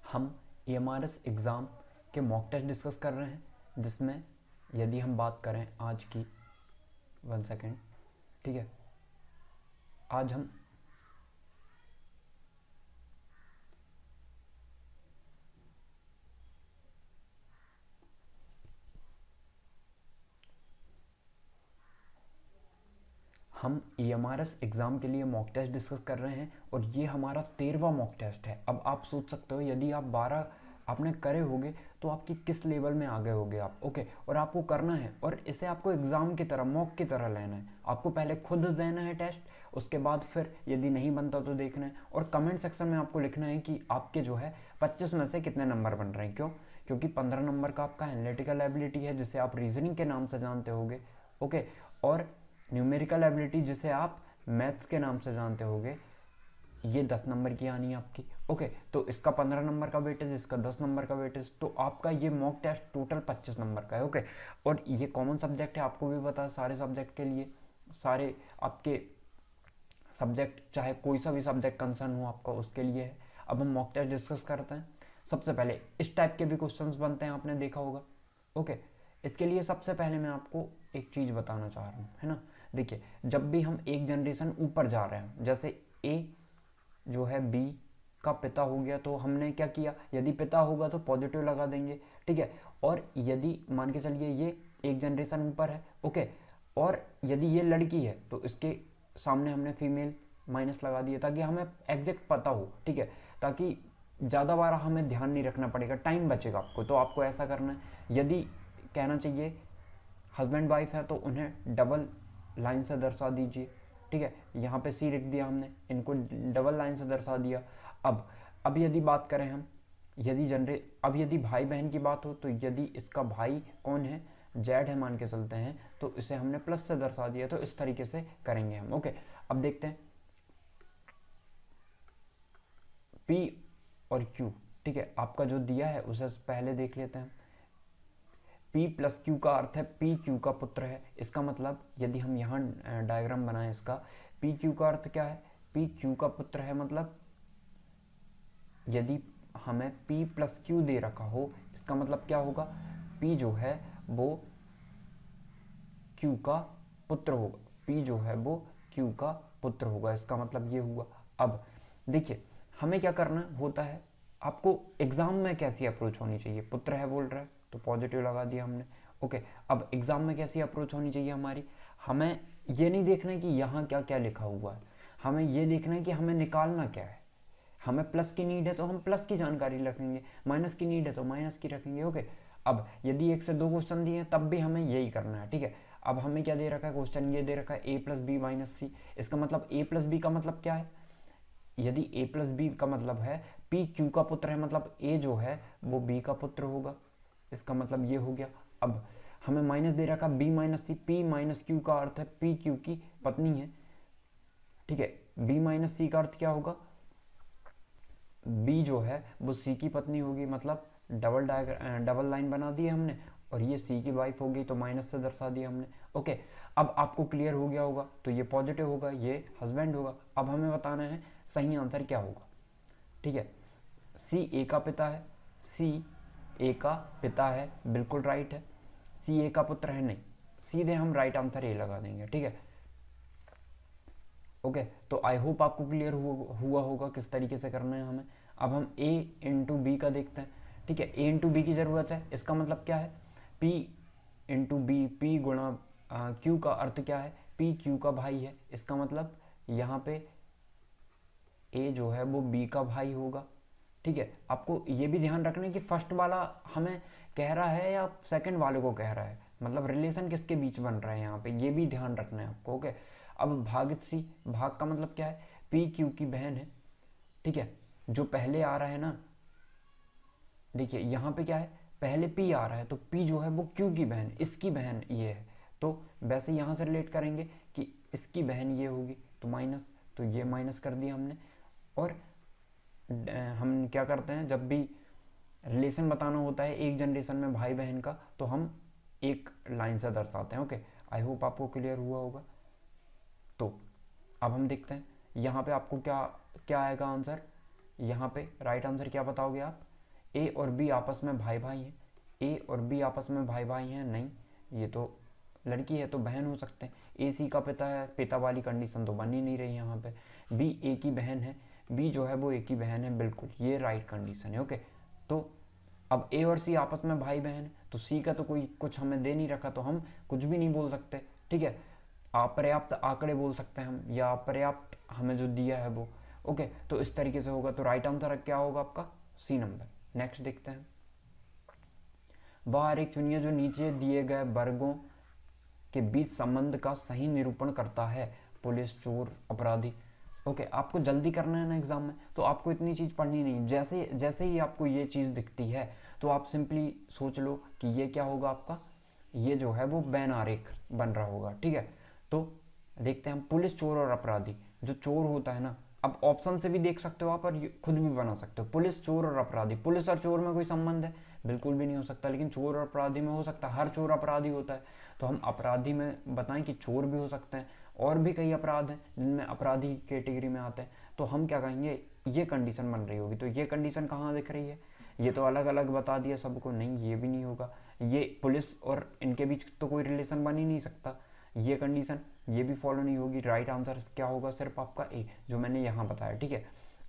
हम EMRS exam के mock test discuss कर रहे हैं, जिसमें यदि हम बात करें आज की 1 सेकेंड, ठीक है, आज हम EMRS एग्ज़ाम के लिए मॉक टेस्ट डिस्कस कर रहे हैं और ये हमारा 13वां मॉक टेस्ट है। अब आप सोच सकते हो यदि आप 12 आपने करे होगे तो आपकी किस लेवल में आ गए होगे आप, ओके। और आपको करना है और इसे आपको एग्ज़ाम की तरह, मॉक की तरह लेना है। आपको पहले खुद देना है टेस्ट, उसके बाद फिर यदि नहीं बनता तो देखना है और कमेंट सेक्शन में आपको लिखना है कि आपके जो है 25 में से कितने नंबर बन रहे हैं। क्यों? क्योंकि 15 नंबर का आपका एनालिटिकल एबिलिटी है, जिसे आप रीजनिंग के नाम से जानते होगे, ओके। और न्यूमेरिकल एबिलिटी, जिसे आप मैथ्स के नाम से जानते होगे, ये 10 नंबर की आनी है आपकी, ओके। तो इसका 15 नंबर का वेटेज, इसका 10 नंबर का वेटेज, तो आपका ये मॉक टेस्ट टोटल 25 नंबर का है, ओके। और ये कॉमन सब्जेक्ट है, आपको भी पता है, सारे सब्जेक्ट के लिए, सारे आपके सब्जेक्ट, चाहे कोई सा भी सब्जेक्ट कंसर्न हो आपका, उसके लिए है। अब हम मॉक टेस्ट डिस्कस करते हैं। सबसे पहले इस टाइप के भी क्वेश्चंस बनते हैं, आपने देखा होगा, ओके। इसके लिए सबसे पहले मैं आपको एक चीज़ बताना चाह रहा हूँ, है ना। देखिए, जब भी हम एक जनरेशन ऊपर जा रहे हैं, जैसे ए जो है बी का पिता हो गया, तो हमने क्या किया, यदि पिता होगा तो पॉजिटिव लगा देंगे, ठीक है। और यदि मान के चलिए ये एक जनरेशन ऊपर है, ओके, और यदि ये लड़की है तो इसके सामने हमने फीमेल माइनस लगा दिया, ताकि हमें एग्जैक्ट पता हो, ठीक है, ताकि ज़्यादा बार हमें ध्यान नहीं रखना पड़ेगा, टाइम बचेगा आपको। तो आपको ऐसा करना है, यदि कहना चाहिए हस्बैंड वाइफ है तो उन्हें डबल लाइन से दर्शा दीजिए, ठीक है। यहाँ पे सी लिख दिया हमने, इनको डबल लाइन से दर्शा दिया। अब यदि बात करें हम, अब यदि भाई बहन की बात हो, तो यदि इसका भाई कौन है, जेड है मान के चलते हैं, तो इसे हमने प्लस से दर्शा दिया। तो इस तरीके से करेंगे हम, ओके। अब देखते हैं P और Q, ठीक है, आपका जो दिया है उसे पहले देख लेते हैं। P प्लस Q का अर्थ है P Q का पुत्र है। इसका मतलब यदि हम यहाँ डायग्राम बनाएं इसका, P Q का अर्थ क्या है, P Q का पुत्र है। मतलब यदि हमें P प्लस Q दे रखा हो, इसका मतलब क्या होगा, P जो है वो Q का पुत्र होगा, P जो है वो Q का पुत्र होगा, इसका मतलब ये हुआ। अब देखिए, हमें क्या करना होता है, आपको एग्जाम में कैसी अप्रोच होनी चाहिए, पुत्र है बोल रहा है तो पॉजिटिव लगा दिया हमने, ओके। अब एग्जाम में कैसी अप्रोच होनी चाहिए हमारी, हमें ये नहीं देखना है कि यहाँ क्या क्या लिखा हुआ है, हमें ये देखना है कि हमें निकालना क्या है। हमें प्लस की नीड है तो हम प्लस की जानकारी रखेंगे, माइनस की नीड है तो माइनस की रखेंगे, ओके। अब यदि 1 से 2 क्वेश्चन दिए हैं तब भी हमें यही करना है, ठीक है। अब हमें क्या दे रखा है, क्वेश्चन ये दे रखा है a प्लस बी माइनस सी। इसका मतलब a प्लस बी का मतलब क्या है, यदि a प्लस बी का मतलब है p q का पुत्र है, मतलब a जो है वो b का पुत्र होगा, इसका मतलब ये हो गया। अब हमें माइनस दे रखा b माइनस सी, p माइनस q का अर्थ है p q की पत्नी है, ठीक है। b माइनस सी का अर्थ क्या होगा, b जो है वो c की पत्नी होगी, मतलब डबल लाइन बना दी हमने, और ये c की वाइफ होगी तो माइनस से दर्शा दिया हमने, ओके। अब आपको क्लियर हो गया होगा, तो ये पॉजिटिव होगा, ये हस्बैंड होगा। अब हमें बताना है सही आंसर क्या होगा, ठीक है। सी ए का पिता है, सी ए का पिता है, बिल्कुल राइट है। सी ए का पुत्र है नहीं, सीधे हम राइट आंसर ए लगा देंगे, ठीक है, ओके। तो आई होप आपको क्लियर हुआ होगा किस तरीके से करना है हमें। अब हम a इंटू बी का देखते हैं, ठीक है। a इंटू बी की ज़रूरत है, इसका मतलब क्या है, p इंटू बी, p गुणा q का अर्थ क्या है, p q का भाई है, इसका मतलब यहाँ पे a जो है वो b का भाई होगा, ठीक है। आपको ये भी ध्यान रखना है कि फर्स्ट वाला हमें कह रहा है या सेकंड वाले को कह रहा है, मतलब रिलेशन किसके बीच बन रहा है यहाँ पे, ये भी ध्यान रखना है आपको, ओके। अब भागित सी, भाग का मतलब क्या है, पी क्यू की बहन है, ठीक है। जो पहले आ रहा है ना, देखिए यहाँ पे क्या है, पहले पी आ रहा है तो पी जो है वो क्यू की बहन, इसकी बहन ये है, तो वैसे यहाँ से रिलेट करेंगे कि इसकी बहन ये होगी, तो माइनस, तो ये माइनस कर दिया हमने। और हम क्या करते हैं, जब भी रिलेशन बताना होता है एक जनरेशन में भाई बहन का, तो हम एक लाइन से दर्शाते हैं, ओके। आई होप आपको क्लियर हुआ होगा। तो अब हम देखते हैं यहाँ पे आपको क्या क्या आएगा आंसर, यहाँ पे राइट आंसर क्या बताओगे आप, ए और बी आपस में भाई भाई हैं, ए और बी आपस में भाई भाई हैं नहीं, ये तो लड़की है तो बहन हो सकते हैं। ए सी का पिता है, पिता वाली कंडीशन तो बन ही नहीं रही यहाँ पे। बी ए की बहन है, बी जो है वो ए की बहन है, बिल्कुल ये राइट कंडीशन है। ओके, तो अब ए और सी आपस में भाई बहन है, तो सी का तो कोई कुछ हमें दे नहीं रखा, तो हम कुछ भी नहीं बोल सकते, ठीक है। अपर्याप्त आंकड़े बोल सकते हैं हम, या अपर्याप्त हमें जो दिया है वो। ओके, तो इस तरीके से होगा, तो राइट आंसर क्या होगा आपका? सी नंबर। नेक्स्ट देखते हैं। बाहर एक चुनिए जो नीचे दिए गए वर्गों के बीच संबंध का सही निरूपण करता है। पुलिस, चोर, अपराधी। ओके, आपको जल्दी करना है ना एग्जाम में, तो आपको इतनी चीज़ पढ़नी नहीं। जैसे जैसे ही आपको ये चीज़ दिखती है तो आप सिंपली सोच लो कि ये क्या होगा आपका, ये जो है वो बैन आरेख बन रहा होगा, ठीक है। तो देखते हैं हम, पुलिस, चोर और अपराधी। जो चोर होता है ना, अब ऑप्शन से भी देख सकते हो आप और खुद भी बना सकते हो। पुलिस, चोर और अपराधी। पुलिस और चोर में कोई संबंध है? बिल्कुल भी नहीं हो सकता, लेकिन चोर और अपराधी में हो सकता है। हर चोर अपराधी होता है, तो हम अपराधी में बताएं कि चोर भी हो सकते हैं, और भी कई अपराध हैं जिनमें अपराधी कैटेगरी में आते हैं, तो हम क्या कहेंगे, ये कंडीशन बन रही होगी। तो ये कंडीशन कहाँ दिख रही है? ये तो अलग अलग बता दिया सबको, नहीं ये भी नहीं होगा। ये पुलिस और इनके बीच तो कोई रिलेशन बन ही नहीं सकता, ये कंडीशन ये भी फॉलो नहीं होगी। राइट आंसर क्या होगा? सिर्फ आपका ए, जो मैंने यहाँ बताया, ठीक है।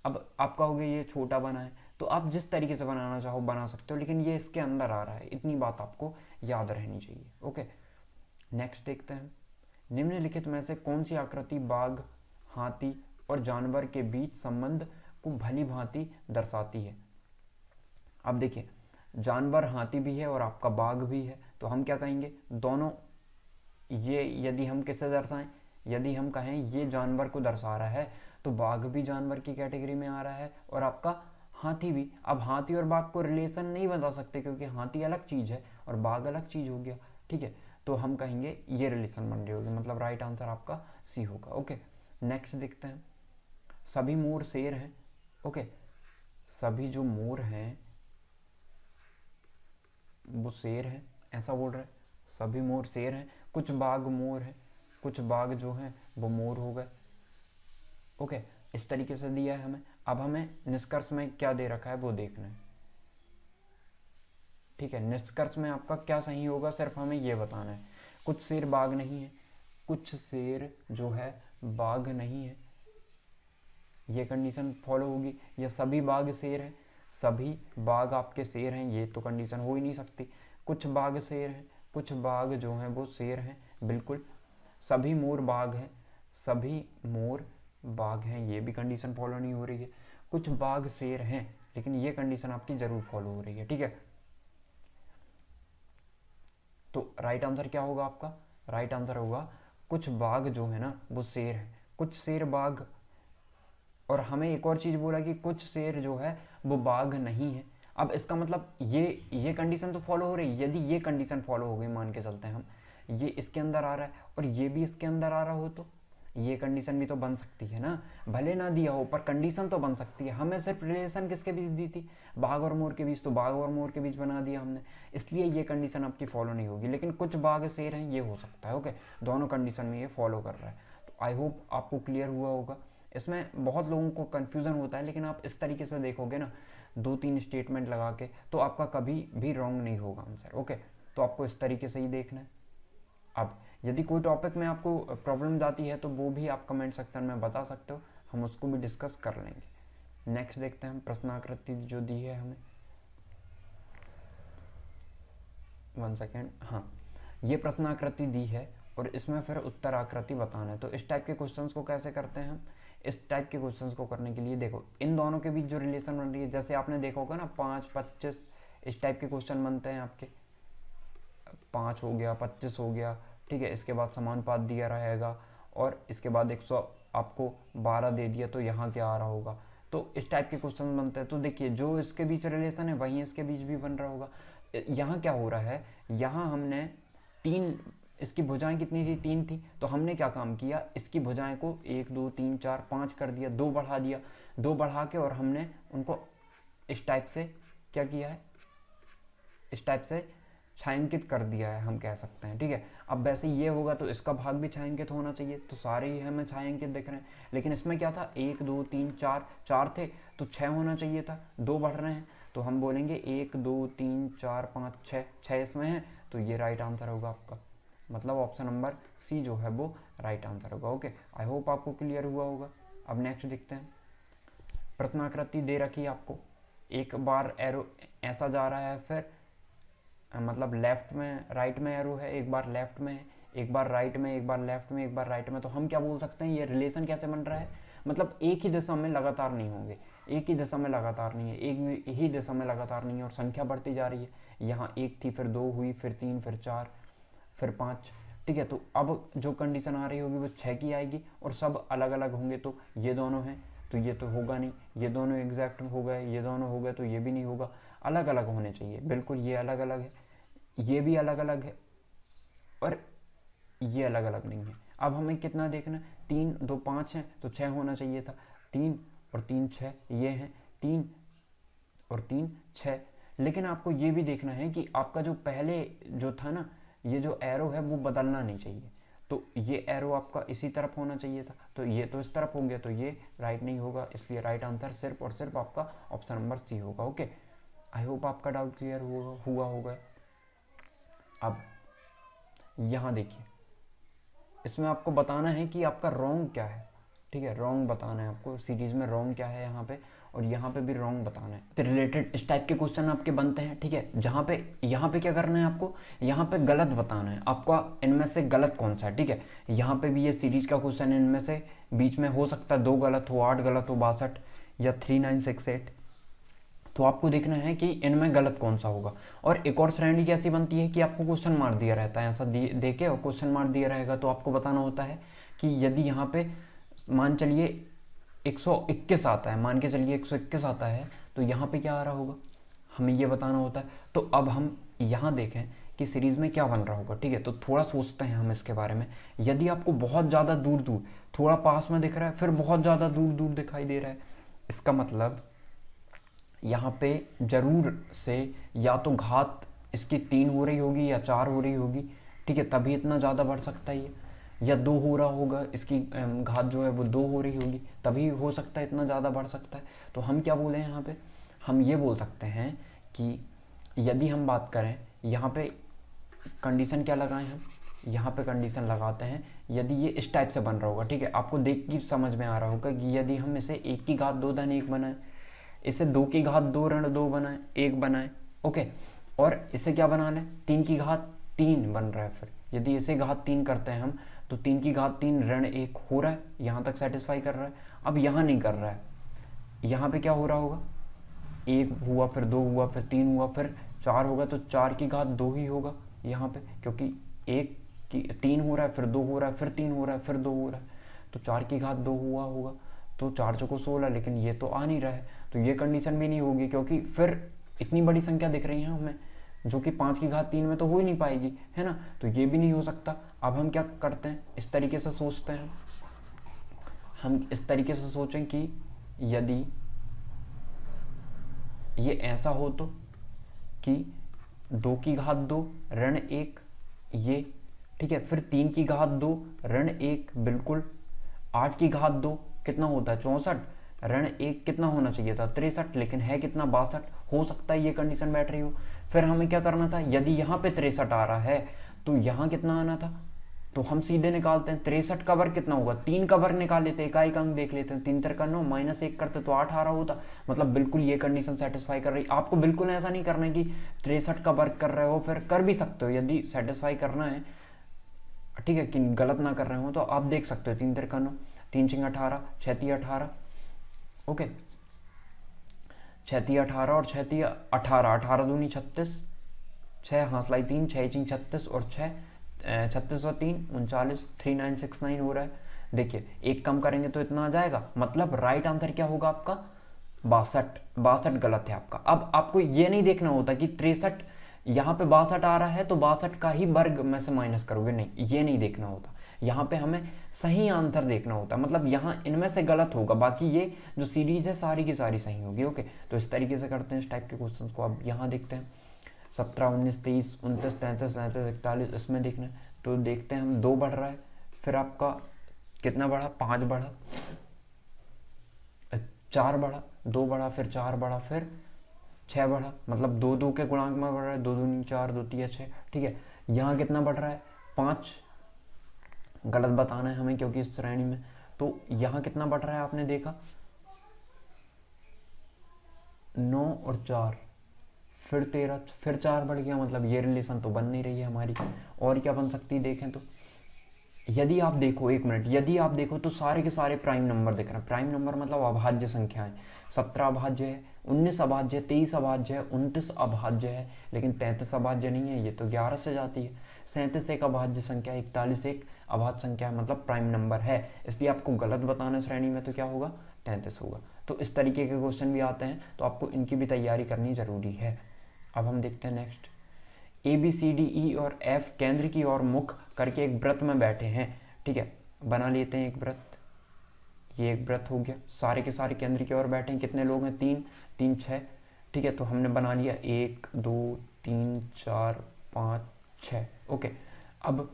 अब आपका हो गया ये छोटा बना है, तो आप जिस तरीके से बनाना चाहो बना सकते हो, लेकिन ये इसके अंदर आ रहा है, इतनी बात आपको याद रहनी चाहिए। ओके, नेक्स्ट देखते हैं। निम्नलिखित में से कौन सी आकृति बाघ, हाथी और जानवर के बीच संबंध को भली भांति दर्शाती है? अब देखिए, जानवर हाथी भी है और आपका बाघ भी है, तो हम क्या कहेंगे, दोनों ये यदि हम किसे दर्शाएं, यदि हम कहें ये जानवर को दर्शा रहा है, तो बाघ भी जानवर की कैटेगरी में आ रहा है और आपका हाथी भी। अब हाथी और बाघ को रिलेशन नहीं बता सकते, क्योंकि हाथी अलग चीज़ है और बाघ अलग चीज़ हो गया, ठीक है। तो हम कहेंगे ये रिलेशन बन रही होगी, मतलब राइट आंसर आपका सी होगा। ओके, नेक्स्ट देखते हैं। सभी मोर शेर हैं। ओके, सभी जो मोर हैं वो शेर हैं, ऐसा बोल रहे हैं। सभी मोर शेर हैं, कुछ बाघ मोर हैं, कुछ बाघ जो हैं वो मोर हो गए। ओके, इस तरीके से दिया है हमें। अब हमें निष्कर्ष में क्या दे रखा है वो देखना है, ठीक है। निष्कर्ष में आपका क्या सही होगा, सिर्फ हमें ये बताना है। कुछ शेर बाघ नहीं है, कुछ शेर जो है बाघ नहीं है, ये कंडीशन फॉलो होगी। या सभी बाघ शेर हैं, सभी बाघ आपके शेर हैं, ये तो कंडीशन हो ही नहीं सकती। कुछ बाघ शेर हैं, कुछ बाघ जो हैं वो शेर हैं, बिल्कुल। सभी मोर बाघ हैं, सभी मोर बाघ हैं, ये भी कंडीशन फॉलो नहीं हो रही है। कुछ बाघ शेर हैं, लेकिन ये कंडीशन आपकी जरूर फॉलो हो रही है, ठीक है। तो राइट आंसर क्या होगा आपका? राइट आंसर होगा कुछ बाघ जो है ना वो शेर है, कुछ शेर बाघ। और हमें एक और चीज़ बोला कि कुछ शेर जो है वो बाघ नहीं है। अब इसका मतलब ये कंडीशन तो फॉलो हो रही है। यदि ये कंडीशन फॉलो हो गई, मान के चलते हैं हम, ये इसके अंदर आ रहा है और ये भी इसके अंदर आ रहा हो, तो ये कंडीशन भी तो बन सकती है ना, भले ना दिया हो पर कंडीशन तो बन सकती है। हमें सिर्फ रिलेशन किसके बीच दी थी? बाघ और मोर के बीच, तो बाघ और मोर के बीच बना दिया हमने, इसलिए ये कंडीशन आपकी फॉलो नहीं होगी। लेकिन कुछ बाघ शेर हैं, ये हो सकता है। ओके, दोनों कंडीशन में ये फॉलो कर रहा है। तो आई होप आपको क्लियर हुआ होगा। इसमें बहुत लोगों को कन्फ्यूज़न होता है, लेकिन आप इस तरीके से देखोगे ना, 2-3 स्टेटमेंट लगा के, तो आपका कभी भी रॉन्ग नहीं होगा आंसर। ओके, तो आपको इस तरीके से ही देखना है। अब यदि कोई टॉपिक में आपको प्रॉब्लम जाती है तो वो भी आप कमेंट सेक्शन में बता सकते हो, हम उसको भी डिस्कस कर लेंगे। नेक्स्ट देखते हैं हम, प्रश्नाकृति जो दी है हमें, 1 सेकेंड, हाँ, ये प्रश्नाकृति दी है और इसमें फिर उत्तर आकृति बताना है। तो इस टाइप के क्वेश्चंस को कैसे करते हैं हम? इस टाइप के क्वेश्चंस को करने के लिए देखो, इन दोनों के बीच जो रिलेशन बन रही है, जैसे आपने देखा होगा ना 5, 25, इस टाइप के क्वेश्चन बनते हैं आपके। 5 हो गया, 25 हो गया, ठीक है। इसके बाद समानुपात दिया रहेगा और इसके बाद 100 आपको 12 दे दिया, तो यहाँ क्या आ रहा होगा? तो इस टाइप के क्वेश्चन बनते हैं। तो देखिए, जो इसके बीच रिलेशन है वहीं इसके बीच भी बन रहा होगा। यहाँ क्या हो रहा है, यहाँ हमने 3, इसकी भुजाएं कितनी थी? 3 थी। तो हमने क्या काम किया, इसकी भुजाएं को 1, 2, 3, 4, 5 कर दिया, 2 बढ़ा दिया, 2 बढ़ा के, और हमने उनको इस टाइप से क्या किया है, इस टाइप से छायांकित कर दिया है, हम कह सकते हैं, ठीक है। अब वैसे ये होगा तो इसका भाग भी छायांकित होना चाहिए, तो सारे ही हमें छायांकित दिख रहे हैं। लेकिन इसमें क्या था, 1, 2, 3, 4 थे, तो 6 होना चाहिए था, 2 बढ़ रहे हैं, तो हम बोलेंगे 1 2 3 4 5 6, 6 इसमें है, तो ये राइट आंसर होगा आपका। मतलब ऑप्शन नंबर सी जो है वो राइट आंसर होगा। ओके, आई होप आपको क्लियर हुआ होगा। अब नेक्स्ट देखते हैं। प्रश्नाकृति दे रखी है आपको, एक बार एरो ऐसा जा रहा है, फिर मतलब लेफ्ट में राइट में एरो है, एक बार लेफ्ट में है, एक बार राइट में, एक बार लेफ्ट में, एक बार राइट में। तो हम क्या बोल सकते हैं, ये रिलेशन कैसे बन रहा है, मतलब एक ही दिशा में लगातार नहीं होंगे, एक ही दिशा में लगातार नहीं है, एक ही दिशा में लगातार नहीं है, और संख्या बढ़ती जा रही है। यहाँ 1 थी, फिर 2 हुई, फिर 3, फिर 4, फिर 5। ठीक है, तो अब जो कंडीशन आ रही होगी वो 6 की आएगी, और सब अलग अलग होंगे। तो ये दोनों हैं तो ये तो होगा नहीं, ये दोनों एग्जैक्ट हो गए, ये दोनों हो गए, तो ये भी नहीं होगा, अलग अलग होने चाहिए। बिल्कुल ये अलग अलग है, ये भी अलग अलग है, और ये अलग अलग नहीं है। अब हमें कितना देखना है, 3 2 5 है तो 6 होना चाहिए था। 3 और 3 6 ये हैं, 3 और 3 6। लेकिन आपको ये भी देखना है कि आपका जो पहले जो था ना, ये जो एरो है वो बदलना नहीं चाहिए। तो ये एरो आपका इसी तरफ होना चाहिए था, तो ये तो इस तरफ हो गया, तो ये राइट नहीं होगा। इसलिए राइट आंसर सिर्फ और सिर्फ आपका ऑप्शन नंबर सी होगा। ओके, आई होप आपका डाउट क्लियर हुआ होगा। अब यहाँ देखिए, इसमें आपको बताना है कि आपका रॉन्ग क्या है। ठीक है, रॉन्ग बताना है आपको, सीरीज में रॉन्ग क्या है यहाँ पे, और यहाँ पे भी रॉन्ग बताना है। तो रिलेटेड इस टाइप के क्वेश्चन आपके बनते हैं। ठीक है, जहाँ पे यहाँ पे क्या करना है आपको, यहाँ पे गलत बताना है आपका, इनमें से गलत कौन सा है। ठीक है, यहाँ पे भी ये सीरीज का क्वेश्चन है, इनमें से बीच में हो सकता है 2 गलत हो, 8 गलत हो, 62 या 3968। तो आपको देखना है कि इनमें गलत कौन सा होगा। और एक और श्रेणी कैसी बनती है कि आपको क्वेश्चन मार्क दिया रहता है, ऐसा दे के और क्वेश्चन मार्क दिया रहेगा, तो आपको बताना होता है कि यदि यहाँ पे मान चलिए 121 आता है, मान के चलिए 121 आता है, तो यहाँ पे क्या आ रहा होगा, हमें ये बताना होता है। तो अब हम यहाँ देखें कि सीरीज़ में क्या बन रहा होगा। ठीक है, तो थोड़ा सोचते हैं हम इसके बारे में। यदि आपको बहुत ज़्यादा दूर दूर, थोड़ा पास में दिख रहा है, फिर बहुत ज़्यादा दूर दूर दिखाई दे रहा है, इसका मतलब यहाँ पे जरूर से या तो घात इसकी 3 हो रही होगी या 4 हो रही होगी। ठीक है, तभी इतना ज़्यादा बढ़ सकता है ये, या 2 हो रहा होगा, इसकी घात जो है वो 2 हो रही होगी, तभी हो सकता है इतना ज़्यादा बढ़ सकता है। तो हम क्या बोले यहाँ पे, हम ये बोल सकते हैं कि यदि हम बात करें यहाँ पे कंडीशन क्या लगाएं, हम यहाँ पे कंडीशन लगाते हैं यदि ये इस टाइप से बन रहा होगा। ठीक है, आपको देख के समझ में आ रहा होगा कि यदि हम इसे 1 की घात 2 धन 1 बनाए, इसे 2 की घात 2 ऋण 2 बनाए, 1 बनाए। ओके, और इसे क्या बना लें, 3 की घात 3 बन रहा है। फिर यदि इसे घात 3 करते हैं हम, तो 3 की घात 3 ऋण 1 हो रहा है, यहाँ तक सेटिस्फाई कर रहा है। अब यहाँ नहीं कर रहा है, यहाँ पे क्या हो रहा होगा, 1 हुआ, फिर 2 हुआ, फिर 3 हुआ, फिर 4 होगा, तो 4 की घात 2 ही होगा यहाँ पे, क्योंकि 1 की 3 हो रहा है, फिर 2 हो रहा है, फिर 3 हो रहा है, फिर 2 हो रहा है, तो 4 की घात 2 हुआ होगा, तो 4 चौको 16। लेकिन ये तो आ नहीं रहा है, तो ये कंडीशन भी नहीं होगी, क्योंकि फिर इतनी बड़ी संख्या दिख रही है हमें, जो कि 5 की घात 3 में तो हो ही नहीं पाएगी, है ना, तो ये भी नहीं हो सकता। अब हम क्या करते हैं, इस तरीके से सोचते हैं, हम इस तरीके से सोचें कि यदि ये ऐसा हो तो कि 2 की घात 2 ऋण 1 ये, ठीक है, फिर 3 की घात 2 ऋण 1 बिल्कुल, 8 की घात 2 कितना होता है 64, ऋण 1 कितना होना चाहिए था 63, लेकिन है कितना 62। हो सकता है ये कंडीशन बैठ रही हो। फिर हमें क्या करना था, यदि यहाँ पे 63 आ रहा है तो यहाँ कितना आना था, तो हम सीधे निकालते हैं 63 का वर्ग कितना होगा, 3 का वर्ग निकाल लेते हैं, इकाई का अंक देख लेते हैं, 3 3 9 माइनस 1 करते तो 8 आ रहा होता। मतलब बिल्कुल ये कंडीशन सेटिस्फाई कर रही। आपको बिल्कुल ऐसा नहीं करना है कि 63 का वर्ग कर रहे हो, फिर कर भी सकते हो यदि सेटिस्फाई करना है, ठीक है, कि गलत ना कर रहे हो तो आप देख सकते हो 3 3 9 3 6 18 6 3 18। ओके, 6 3 18 और 6 3 18, 18 दूनी 36, 6 हाथ लाई 3, 6 चिंग 36 और 6 36 और 3 39, 3969 हो रहा है। देखिए एक कम करेंगे तो इतना आ जाएगा, मतलब राइट आंसर क्या होगा आपका 62। 62 गलत है आपका। अब आपको ये नहीं देखना होता कि 63 यहाँ पे 62 आ रहा है तो 62 का ही वर्ग में से माइनस करोगे, नहीं, ये नहीं देखना होता। यहाँ पे हमें सही आंसर देखना होता है, मतलब यहाँ इनमें से गलत होगा, बाकी ये जो सीरीज है सारी की सारी सही होगी। ओके, तो इस तरीके से करते हैं इस टाइप के क्वेश्चंस को। अब यहाँ देखते हैं 17 19 23 29 33 37 41, इसमें देखना है तो देखते हैं हम 2 बढ़ रहा है, फिर आपका कितना बढ़ा 5 बढ़ा, 4 बढ़ा, 2 बढ़ा, फिर 4 बढ़ा, फिर 6 बढ़ा, मतलब 2 2 के गुणांक में बढ़ रहा है, 2 दूनी 4, 2 तिया 6, ठीक है। यहाँ कितना बढ़ रहा है, 5, गलत बताना है हमें क्योंकि इस श्रेणी में। तो यहाँ कितना बढ़ रहा है आपने देखा, 9 और 4, फिर 13, फिर 4 बढ़ गया, मतलब ये रिलेशन तो बन नहीं रही है हमारी। और क्या बन सकती है देखें तो, यदि आप देखो, एक मिनट, यदि आप देखो तो सारे के सारे प्राइम नंबर दिख रहे हैं। प्राइम नंबर मतलब अभाज्य संख्याएं। 17 अभाज्य है, 19 अभाज्य है, 23 अभाज्य है, 29 अभाज्य है, लेकिन 33 अभाज्य नहीं है, ये तो 11 से जाती है। 37 एक अभाज्य संख्या, 41 एक अभाज्य संख्या, मतलब प्राइम नंबर है। इसलिए आपको गलत बताना श्रेणी में तो क्या होगा, 33 होगा। तो इस तरीके के क्वेश्चन भी आते हैं, तो आपको इनकी भी तैयारी करनी जरूरी है। अब हम देखते हैं next. A B C D E और एफ केंद्र की ओर मुख करके एक व्रत में बैठे हैं, ठीक है। बना लेते हैं एक व्रत, ये एक व्रत हो गया, सारे के सारे केंद्र की ओर बैठे हैं। कितने लोग हैं, 3 3 6, ठीक है। तो हमने बना लिया 1 2 3 4 5 6, ओके। अब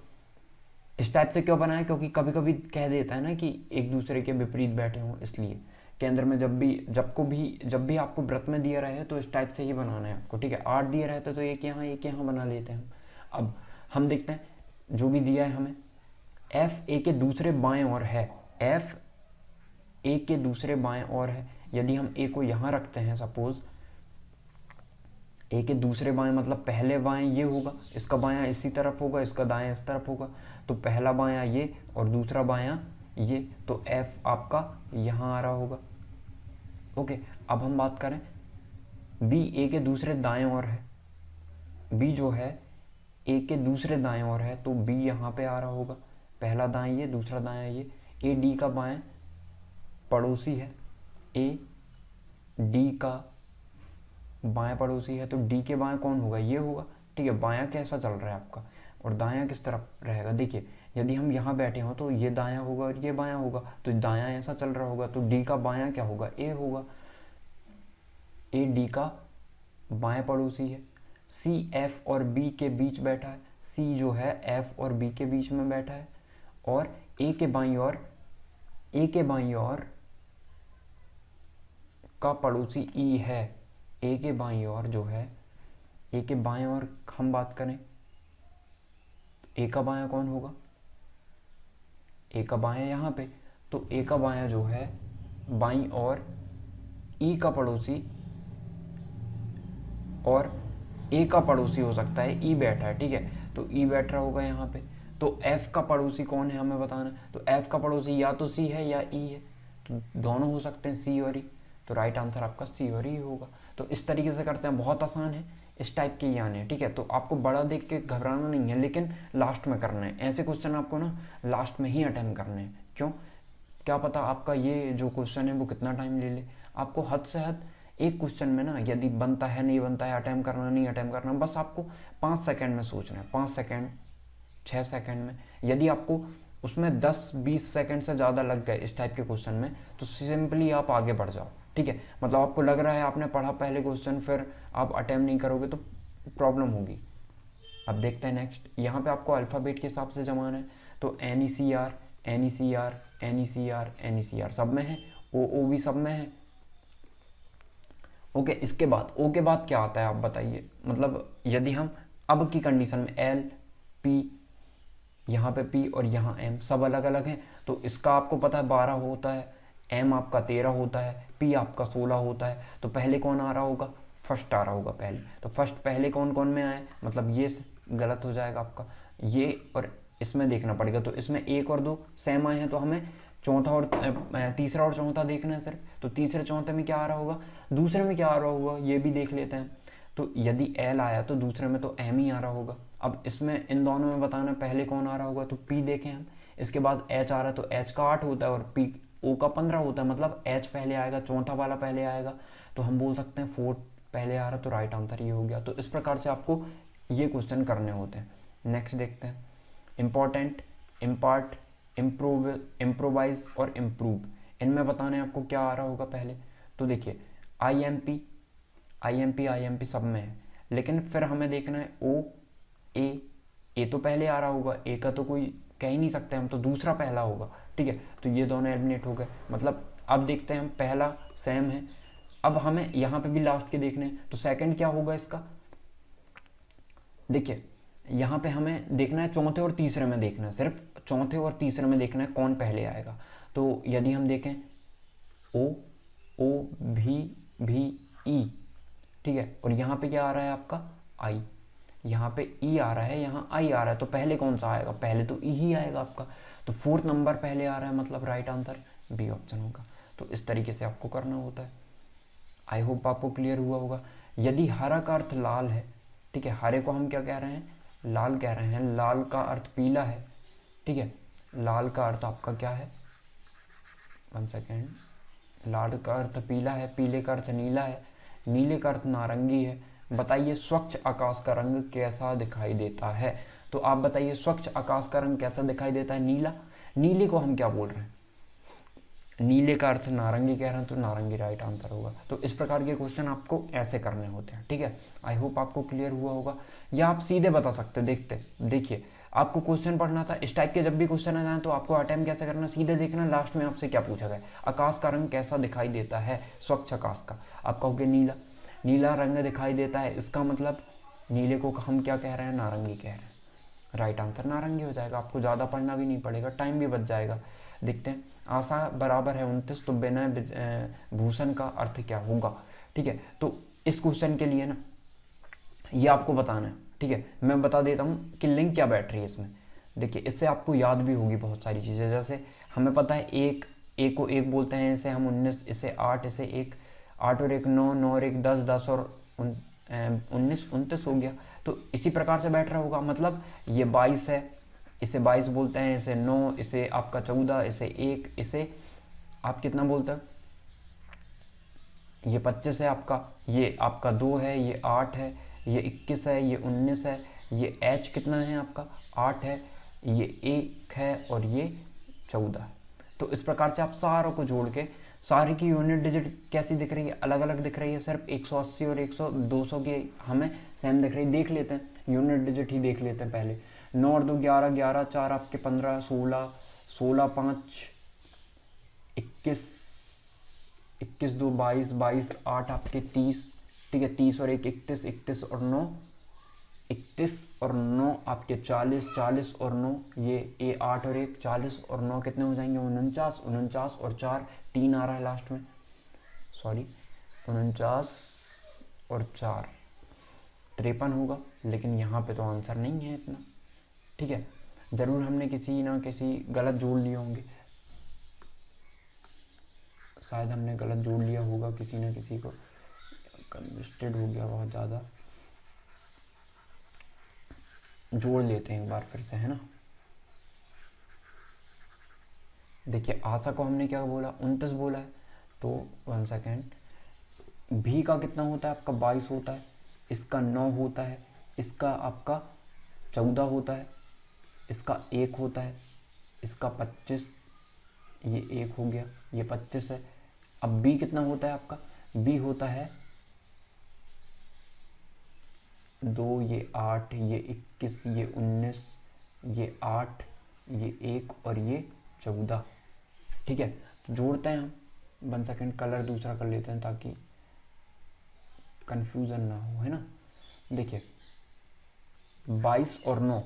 इस टाइप से क्यों बनाया, क्योंकि कभी कभी कह देता है ना कि एक दूसरे के विपरीत बैठे हों, इसलिए केंद्र में जब भी आपको व्रत में दिया रहे तो इस टाइप से ही बनाना है आपको, ठीक है। 8 दिए रहते तो एक यहाँ बना लेते हैं हम। अब हम देखते हैं जो भी दिया है हमें, एफ ए के दूसरे बाएं ओर है, एफ ए के दूसरे बाएं ओर है। यदि हम ए को यहाँ रखते हैं, सपोज ए के दूसरे बाएं मतलब पहले बाएं ये होगा, इसका बायां इसी तरफ होगा, इसका दायां इस तरफ होगा, तो पहला बायां ये और दूसरा बायां ये, तो एफ आपका यहाँ आ रहा होगा, ओके। अब हम बात करें बी ए के दूसरे दाएं ओर है, बी जो है ए के दूसरे दाएं ओर है, तो बी यहाँ पे आ रहा होगा, पहला दाएं ये, दूसरा दायां ये। ए डी का बाएं पड़ोसी है, ए डी का बाएं पड़ोसी है, तो डी के बाएं कौन होगा, ये होगा, ठीक है। बायां कैसा चल रहा है आपका, और दायां किस तरफ रहेगा, देखिए यदि हम यहाँ बैठे हों तो ये दायां होगा और ये बायां होगा, तो दायां ऐसा चल रहा होगा, तो डी का बायां क्या होगा, ए होगा। ए डी का बाएं पड़ोसी है। सी एफ और बी के बीच बैठा है, सी जो है एफ और बी के बीच में बैठा है, और ए के बाईं ओर का पड़ोसी ई है। ए के बाईं ओर जो है, ए के बाएं ओर हम बात करें, ए का बायां कौन होगा, ए का बायां यहाँ पे, तो ए का बायां जो है बाईं ओर ई का पड़ोसी, और ए का पड़ोसी हो सकता है, ई बैठा है, ठीक है। तो ई बैठ रहा होगा यहाँ पे, तो एफ का पड़ोसी कौन है हमें बताना है, तो एफ का पड़ोसी या तो सी है या ई है, तो दोनों हो सकते हैं, सी और ई, तो राइट आंसर आपका सी और ई होगा। तो इस तरीके से करते हैं, बहुत आसान है, इस टाइप के ही आने हैं, ठीक है। तो आपको बड़ा देख के घबराना नहीं है, लेकिन लास्ट में करना है ऐसे क्वेश्चन, आपको ना लास्ट में ही अटेम्प्ट करने हैं। क्यों, क्या पता आपका ये जो क्वेश्चन है वो कितना टाइम ले ले। आपको हद से हद एक क्वेश्चन में ना, यदि बनता है नहीं बनता है, अटेम्प्ट करना नहीं अटेम्प्ट करना, बस आपको 5 सेकंड में सोचना है, 5 सेकंड 6 सेकंड में। यदि आपको उसमें 10-20 सेकंड से ज़्यादा लग गए इस टाइप के क्वेश्चन में, तो सिंपली आप आगे बढ़ जाओ, ठीक है। मतलब आपको लग रहा है आपने पढ़ा पहले क्वेश्चन, फिर आप अटेम्प्ट नहीं करोगे तो प्रॉब्लम होगी। अब देखते हैं नेक्स्ट, यहाँ पे आपको अल्फ़ाबेट के हिसाब से जमाना है, तो NECR NECR NECR NECR सब में है, OO भी सब में है, ओके। इसके बाद ओ के बाद क्या आता है आप बताइए, मतलब यदि हम अब की कंडीशन में L P, यहाँ पे P और यहाँ M सब अलग अलग हैं, तो इसका आपको पता है 12 होता है, M आपका 13 होता है, P आपका 16 होता है, तो पहले कौन आ रहा होगा, फर्स्ट आ रहा होगा पहले। तो फर्स्ट पहले कौन कौन में आए, मतलब ये गलत हो जाएगा आपका, ये और इसमें देखना पड़ेगा। तो इसमें 1 और 2 सेम आए हैं, तो हमें चौथा और तीसरा और चौथा देखना है सिर्फ। तो तीसरे चौथे में क्या आ रहा होगा, दूसरे में क्या आ रहा होगा, ये भी देख लेते हैं। तो यदि L आया तो दूसरे में तो M ही आ रहा होगा। अब इसमें इन दोनों में बताना पहले कौन आ रहा होगा, तो P देखें हम। इसके बाद H आ रहा है, तो H का 8 होता है और P O का 15 होता है, मतलब H पहले आएगा, चौथा वाला पहले आएगा, तो हम बोल सकते हैं 4 पहले आ रहा, तो राइट आंसर ये हो गया। तो इस प्रकार से आपको ये क्वेश्चन करने होते हैं। नेक्स्ट देखते हैं, इम्पॉर्टेंट, इम्पार्ट, इम्प्रोवाइज और इम्प्रूव। इनमें बताने आपको क्या आ रहा होगा पहले, तो देखिए IMP सब में है, लेकिन फिर हमें देखना है O A तो पहले आ रहा होगा, A का तो कोई कह ही नहीं सकते हम, तो दूसरा पहला होगा, ठीक है। तो ये दोनों एलिमिनेट हो गए। मतलब अब देखते हैं हम, पहला सेम है, अब हमें यहाँ पे भी लास्ट के देखने हैं, तो सेकंड क्या होगा इसका, देखिए यहाँ पे हमें देखना है चौथे और तीसरे में देखना है, सिर्फ चौथे और तीसरे में देखना है कौन पहले आएगा। तो यदि हम देखें ओ, ओ भी ई, ठीक है, और यहाँ पे क्या आ रहा है आपका आई, यहाँ पे ई आ रहा है, यहाँ आई आ रहा है, तो पहले कौन सा आएगा, पहले तो ई ही आएगा आपका, तो फोर्थ नंबर पहले आ रहा है, मतलब राइट आंसर बी ऑप्शन होगा। तो इस तरीके से आपको करना होता है। आई होप आपको क्लियर हुआ होगा। यदि हरा का अर्थ लाल है, ठीक है, हरे को हम क्या कह रहे हैं, लाल कह रहे हैं, लाल का अर्थ पीला है, ठीक है, लाल का अर्थ आपका क्या है, 1 सेकेंड, लाल का अर्थ पीला है, पीले का अर्थ नीला है, नीले का अर्थ नारंगी है। बताइए स्वच्छ आकाश का रंग कैसा दिखाई देता है। तो आप बताइए स्वच्छ आकाश का रंग कैसा दिखाई देता है, नीला। नीले को हम क्या बोल रहे हैं, नीले का अर्थ नारंगी कह रहे हैं, तो नारंगी राइट आंसर होगा। तो इस प्रकार के क्वेश्चन आपको ऐसे करने होते हैं, ठीक है। आई होप आपको क्लियर हुआ होगा। या आप सीधे बता सकते हो, देखिए आपको क्वेश्चन पढ़ना था, इस टाइप के जब भी क्वेश्चन आ जाए तो आपको अटेम्प्ट कैसे करना, सीधे देखना लास्ट में आपसे क्या पूछा गया, आकाश का रंग कैसा दिखाई देता है, स्वच्छ आकाश का, आप कहोगे नीला, नीला रंग दिखाई देता है, इसका मतलब नीले को हम क्या कह रहे हैं, नारंगी कह रहे हैं, राइट आंसर नारंगी हो जाएगा। आपको ज़्यादा पढ़ना भी नहीं पड़ेगा, टाइम भी बच जाएगा। देखते हैं, आशा बराबर है 29, तो बिना भूषण का अर्थ क्या होगा, ठीक है। तो इस क्वेश्चन के लिए ना ये आपको बताना है, ठीक है। मैं बता देता हूँ कि लिंक क्या बैठ रही है इसमें। देखिए इससे आपको याद भी होगी बहुत सारी चीज़ें, जैसे हमें पता है एक को एक बोलते हैं, इसे हम 19, इसे 8, इसे 1, 8 और 1 9, 9 और 1 10, 10 और 19 29 हो गया। तो इसी प्रकार से बैठ रहा होगा, मतलब ये 22 है, इसे 22 बोलते हैं, इसे 9, इसे आपका 14, इसे 1, इसे आप कितना बोलते हैं, ये 25 है आपका, ये आपका 2 है, ये 8 है, ये 21 है, ये 19 है, ये h कितना है आपका 8 है, ये 1 है और ये 14 है। तो इस प्रकार से आप सारों को जोड़ के, सारी की यूनिट डिजिट कैसी दिख रही है, अलग अलग दिख रही है, सिर्फ 180 और 100 200 की हमें सेम दिख रही है। देख लेते हैं यूनिट डिजिट ही देख लेते हैं पहले। 9 और 2 11, 11 4 आपके 15, 16, 16 5 21, 21 2 22, 22 8 आपके 30, ठीक है, 30 और 1 31, 31 और 9 31 और 9 आपके 40, 40 और 9 ये 8 और 1 40 और 9 कितने हो जाएंगे 49, 49 और 4 3 आ रहा है लास्ट में, सॉरी 49 और 4 53 होगा, लेकिन यहाँ पे तो आंसर नहीं है इतना, ठीक है। ज़रूर हमने किसी ना किसी गलत जोड़ लिए होंगे, शायद हमने गलत जोड़ लिया होगा किसी ना किसी को, कंजेस्टेड हो गया बहुत ज़्यादा, जोड़ लेते हैं एक बार फिर से, है ना। देखिए आशा को हमने क्या बोला 29 बोला है, तो 1 सेकेंड, भी का कितना होता है आपका 22 होता है, इसका 9 होता है, इसका आपका 14 होता है, इसका 1 होता है, इसका 25, ये 1 हो गया, ये 25 है। अब बी कितना होता है आपका, बी होता है 2, ये 8, ये 21, ये 19, ये 8, ये 1 और ये 14, ठीक है। तो जोड़ते हैं हम, 1 सेकेंड, कलर दूसरा कर लेते हैं ताकि कंफ्यूजन ना हो, है ना। देखिए 22 और 9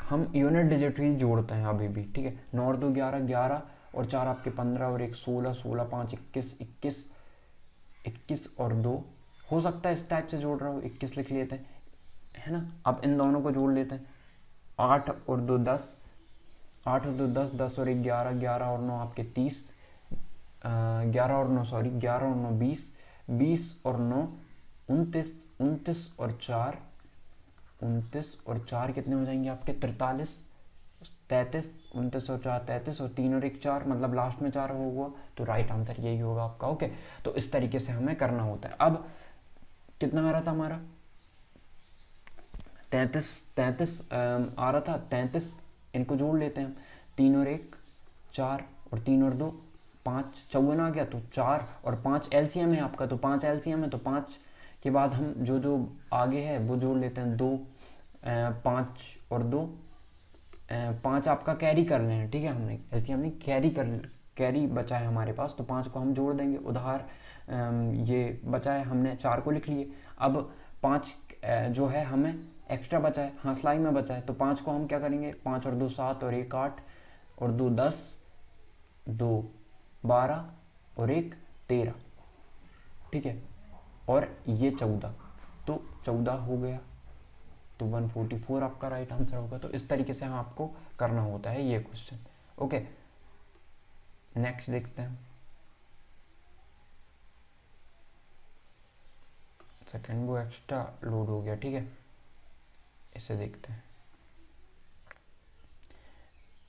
हम यूनिट डिजिट ही जोड़ते हैं अभी भी, ठीक है। 9 और 2 11, 11 और 4 आपके 15 और 1 16, 16 5 21, 21, 21 और 2 हो सकता है इस टाइप से जोड़ रहा हो, 21 लिख लेते हैं, है ना। अब इन दोनों को जोड़ लेते हैं, 8 और 2 10, 8 और 2 10, 10 और 1 11, 11 और 9 आपके 30, 11 और 9 सॉरी 11 और 9 20, 20 और 9 29, 29 और 4 29 और 4 कितने हो जाएंगे आपके 43, 33, 29 और 4 33 और 3 और 1 4, मतलब लास्ट में 4 होगा, तो राइट आंसर यही होगा आपका, ओके। तो इस तरीके से हमें करना होता है। अब कितना आ रहा था हमारा 33 आ रहा था 33, इनको जोड़ लेते हैं हम, 3 और 1 4 और 3 और 2 5, 54 आ गया, तो 4 और 5 एलसीएम है आपका, तो 5 एलसीएम है, तो 5 के बाद हम जो आगे है वो जोड़ लेते हैं, 2 5 और 2 5 आपका कैरी कर लें, ठीक है, हमने एलसीएम नहीं कैरी बचा है हमारे पास, तो 5 को हम जोड़ देंगे, उधार ये बचा है, हमने 4 को लिख लिए। अब 5 जो है हमें एक्स्ट्रा बचा है, हाँ सिलाई में बचा है, तो 5 को हम क्या करेंगे, 5 और 2 7 और 1 8 और 2 10, 2 12 और 1 13, ठीक है, और ये 14, तो 14 हो गया, तो 144 आपका राइट आंसर होगा। तो इस तरीके से हम आपको करना होता है ये क्वेश्चन। ओके, नेक्स्ट देखते हैं। सेकेंड वो एक्स्ट्रा लोड हो गया, ठीक है, इसे देखते हैं।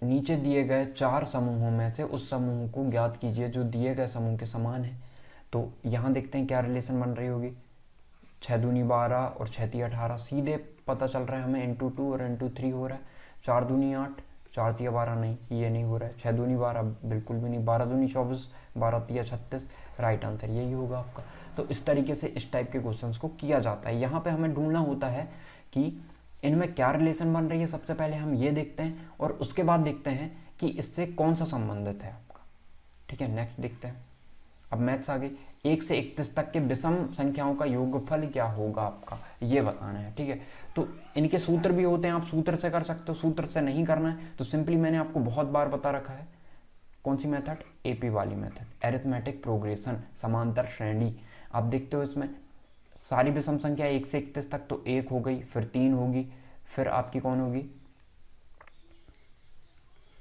नीचे दिए गए 4 समूहों में से उस समूह को ज्ञात कीजिए जो दिए गए समूह के समान है। तो यहाँ देखते हैं क्या रिलेशन बन रही होगी। 6 दूनी 12 और 6 तिया 18, सीधे पता चल रहा है हमें इंटू 2 और इंटू 3 हो रहा है। 4 दूनी 8, 4 तिया 12 नहीं, ये नहीं हो रहा है। 6 दूनी 12 बिल्कुल भी नहीं। 12 दूनी 24, 12 तिया 36, राइट आंसर यही होगा आपका। तो इस तरीके से इस टाइप के क्वेश्चंस को किया जाता है। यहाँ पे हमें ढूंढना होता है कि इनमें क्या रिलेशन बन रही है। सबसे पहले हम ये देखते हैं और उसके बाद देखते हैं कि इससे कौन सा संबंधित है आपका, ठीक है। नेक्स्ट देखते हैं। अब मैथ्स आ गई। 1 से 31 तक के विषम संख्याओं का योगफल क्या होगा आपका, ये बताना है, ठीक है। तो इनके सूत्र भी होते हैं, आप सूत्र से कर सकते हो। सूत्र से नहीं करना है तो सिंपली मैंने आपको बहुत बार बता रखा है, कौन सी मेथड, एपी वाली मेथड, एरिथमेटिक प्रोग्रेशन, समांतर श्रेणी। आप देखते हो इसमें सारी विषम संख्या 1 से 31 तक, तो 1 हो गई, फिर 3 होगी, फिर आपकी कौन होगी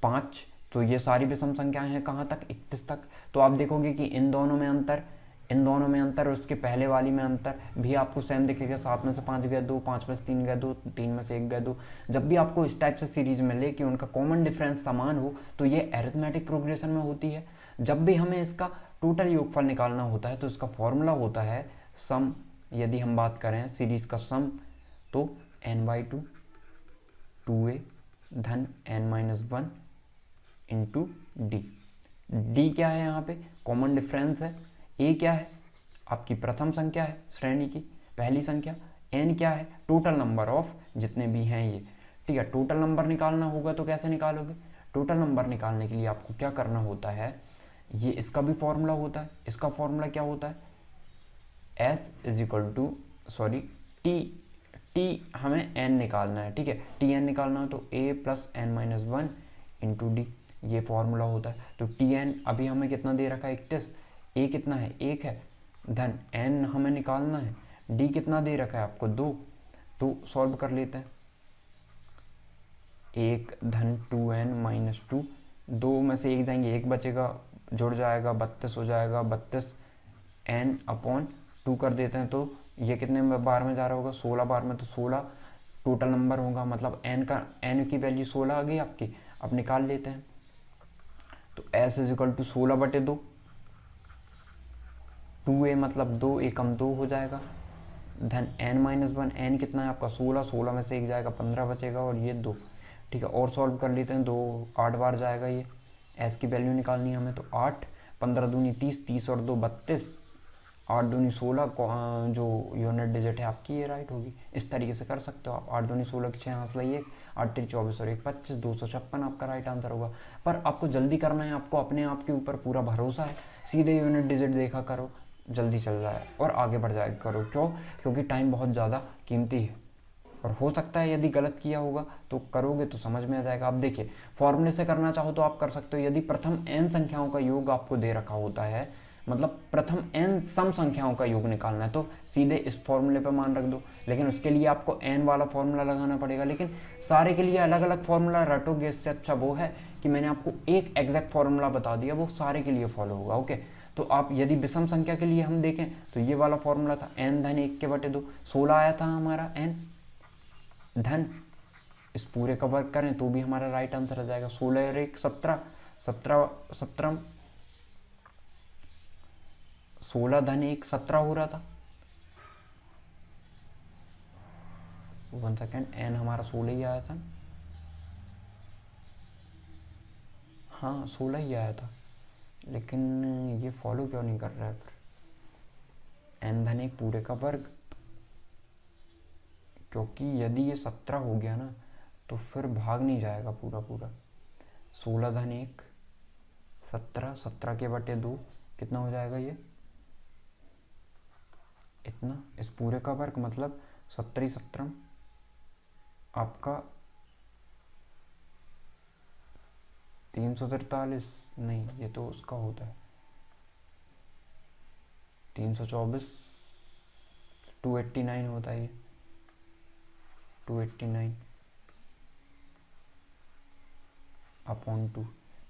5। तो ये सारी विषम संख्याएं हैं कहाँ तक, 31 तक। तो आप देखोगे कि इन दोनों में अंतर, इन दोनों में अंतर, उसके पहले वाली में अंतर भी आपको सेम दिखेगा। 7 में से 5 गए 2, 5 में से 3 गए 2, 3 में से 1 गए 2। जब भी आपको इस टाइप से सीरीज मिले कि उनका कॉमन डिफरेंस समान हो, तो ये एरिथमेटिक प्रोग्रेशन में होती है। जब भी हमें इसका टोटल योगफल निकालना होता है तो इसका फॉर्मूला होता है सम। यदि हम बात करें सीरीज का सम, तो n/2 2a धन n-1 इंटू डी। डी क्या है, यहाँ पे कॉमन डिफरेंस है। ए क्या है, आपकी प्रथम संख्या है श्रेणी की पहली संख्या। एन क्या है, टोटल नंबर ऑफ जितने भी हैं ये, ठीक है। टोटल नंबर निकालना होगा तो कैसे निकालोगे, टोटल नंबर निकालने के लिए आपको क्या करना होता है, ये इसका भी फॉर्मूला होता है। इसका फॉर्मूला क्या होता है, S is equal to T हमें एन निकालना है, ठीक है। टी एन निकालना है तो A plus n-1 into D, ये फॉर्मूला होता है। तो टी एन अभी हमें कितना दे रखा है 31, ए कितना है 1 है, धन एन हमें निकालना है, डी कितना दे रखा है आपको 2। तो सॉल्व कर लेते हैं। 1 धन 2n-2, 2 में से 1 जाएंगे 1 बचेगा, जुड़ जाएगा 32 हो जाएगा। 32 n/2 कर देते हैं तो ये कितने बार में जा रहा होगा, 16 बार में। तो 16 टोटल नंबर होगा, मतलब n की वैल्यू 16 आ गई आपकी। अब निकाल लेते हैं। तो s is equal to 16/2, 2a मतलब 2, एकम 2 हो जाएगा, धन n-1, n कितना है आपका 16, 16 में से 1 जाएगा 15 बचेगा और ये 2, ठीक है। और सॉल्व कर लेते हैं। 2 8 बार जाएगा, ये s की वैल्यू निकालनी है हमें। तो 8, 15 दूनी 30, 30 और 2 32, 8 दूनी 16, जो यूनिट डिजिट है आपकी ये राइट होगी। इस तरीके से कर सकते हो आप। 8 दूनी 16 की 6 हाथ लाइए, 8 3 24 और 1 25, 256 आपका राइट आंसर होगा। पर आपको जल्दी करना है, आपको अपने आप के ऊपर पूरा भरोसा है। सीधे यूनिट डिजिट देखा करो, जल्दी चल जाए और आगे बढ़ जाए करो। क्यों, क्योंकि टाइम बहुत ज़्यादा कीमती है और हो सकता है यदि गलत किया होगा तो करोगे तो समझ में आ जाएगा। आप देखिए फॉर्मूले से करना चाहो तो आप कर सकते हो। यदि प्रथम n संख्याओं का योग आपको दे रखा होता है, मतलब प्रथम n सम संख्याओं का योग निकालना है, तो सीधे इस फॉर्मूले पर मान रख दो। लेकिन उसके लिए आपको n वाला फॉर्मूला लगाना पड़ेगा। लेकिन सारे के लिए अलग अलग फॉर्मूला रटोगे, इससे अच्छा वो है कि मैंने आपको एक एग्जैक्ट फॉर्मूला बता दिया, वो सारे के लिए फॉलो होगा। ओके, तो आप यदि विषम संख्या के लिए हम देखें तो ये वाला फॉर्मूला था n-1/2, 16 आया था हमारा n, धन इस पूरे का वर्क करें तो भी हमारा राइट आंसर आ जाएगा। 16 और 1 17, 16 धन 1 17 हो रहा था। 1 सेकेंड, n हमारा 16 ही आया था। हाँ 16 ही आया था, लेकिन ये फॉलो क्यों नहीं कर रहा है फिर। n धन 1 पूरे का वर्ग, क्योंकि यदि ये 17 हो गया ना तो फिर भाग नहीं जाएगा पूरा पूरा। 16 धन 1 17, 17 के बटे 2 कितना हो जाएगा ये इतना, इस पूरे का वर्ग मतलब 17 आपका 343, नहीं ये तो उसका होता है 324, 289 होता है ये 289 अपॉन 2।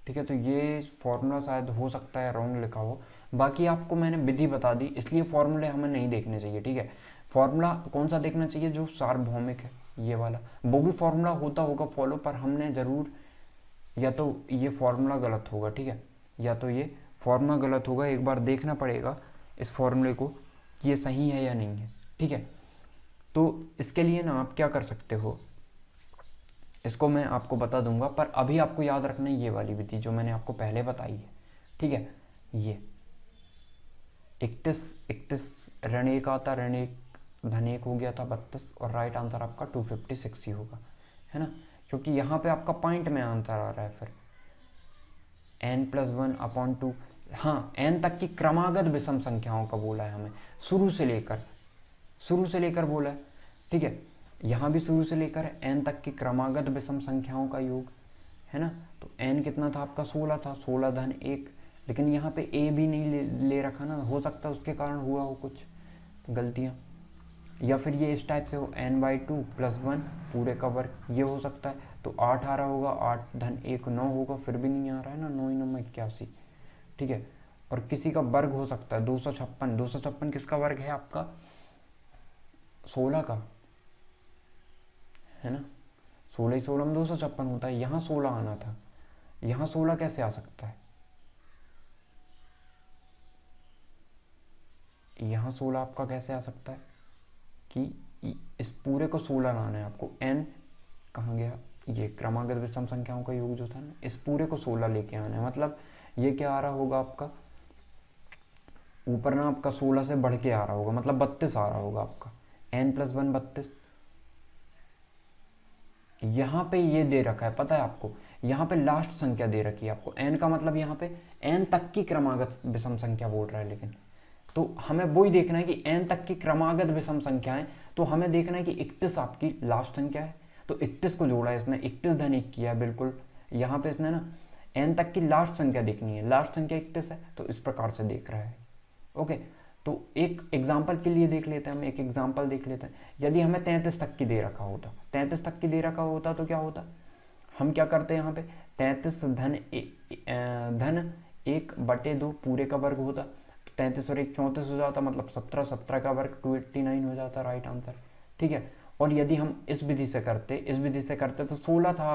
ठीक है, तो ये फॉर्मूला शायद हो सकता है रॉन्ग लिखा हो, बाकी आपको मैंने विधि बता दी, इसलिए फॉर्मूले हमें नहीं देखने चाहिए। ठीक है, फॉर्मूला कौन सा देखना चाहिए, जो सार्वभौमिक है ये वाला, वो भी फॉर्मूला होता होगा फॉलो, पर हमने ज़रूर, या तो ये फॉर्मूला गलत होगा, ठीक है, या तो ये फॉर्मूला गलत होगा, एक बार देखना पड़ेगा इस फॉर्मूले को कि ये सही है या नहीं है। ठीक है, तो इसके लिए ना आप क्या कर सकते हो, इसको मैं आपको बता दूंगा, पर अभी आपको याद रखना है ये वाली विधि जो मैंने आपको पहले बताई है। ठीक है, ये 31 ऋण 1 आता, ऋण 1 धन 1 हो गया था 32, और राइट आंसर आपका 256 ही होगा, है ना, क्योंकि यहाँ पे आपका पॉइंट में आंसर आ रहा है। फिर n+1 अपॉन 2, हाँ n तक की क्रमागत विषम संख्याओं का बोला है हमें, शुरू से लेकर बोला है। ठीक है, यहाँ भी शुरू से लेकर n तक की क्रमागत विषम संख्याओं का योग, है ना, तो n कितना था आपका 16 था, 16 धन 1, लेकिन यहाँ पे a भी नहीं ले रखा ना, हो सकता है उसके कारण हुआ हो कुछ गलतियाँ, या फिर ये इस टाइप से हो n/2 + 1 पूरे का वर्ग, ये हो सकता है। तो 8 आ रहा होगा, 8 धन 1 9 होगा, फिर भी नहीं आ रहा है ना, 9 9 81। ठीक है, और किसी का वर्ग हो सकता है 256, 256 किसका वर्ग है आपका 16 का, है ना, 16 16 में 256 होता है, यहाँ 16 आना था, यहाँ 16 कैसे आ सकता है, यहाँ 16 आपका कैसे आ सकता है कि इस पूरे को 16 लाना है आपको, n कहाँ गया, ये क्रमागत विषम संख्याओं का योग जो था ना, इस पूरे को 16 लेके आना है, मतलब ये क्या आ रहा होगा आपका ऊपर ना, आपका 16 से बढ़ के आ रहा होगा, मतलब 32 आ रहा होगा आपका, n+1 32। यहाँ पे ये दे रखा है, पता है आपको, यहाँ पे लास्ट संख्या दे रखी है आपको, n का मतलब यहाँ पे n तक की क्रमागत विषम संख्या बोल रहा है, लेकिन तो हमें वही देखना है कि n तक की क्रमागत विषम संख्याएं, तो हमें देखना है कि 31 आपकी लास्ट संख्या है, तो 31 को जोड़ा है इसने, 31 धन 1 किया है, बिल्कुल यहाँ पे इसने ना n तक की लास्ट संख्या देखनी है, लास्ट संख्या 31 है, तो इस प्रकार से देख रहा है। ओके, तो एक एग्जाम्पल के लिए देख लेते हैं, हम एक एग्जाम्पल देख लेते हैं। यदि हमें 33 तक की दे रखा होता, 33 तक की दे रखा होता तो क्या होता, हम क्या करते हैं यहाँ पे 33 धन 1/2 पूरे का वर्ग होता, 33 और 1 34 हो जाता, मतलब 17, 17 का वर्ग 289 हो जाता, राइट आंसर। ठीक है, और यदि हम इस विधि से करते तो 16 था,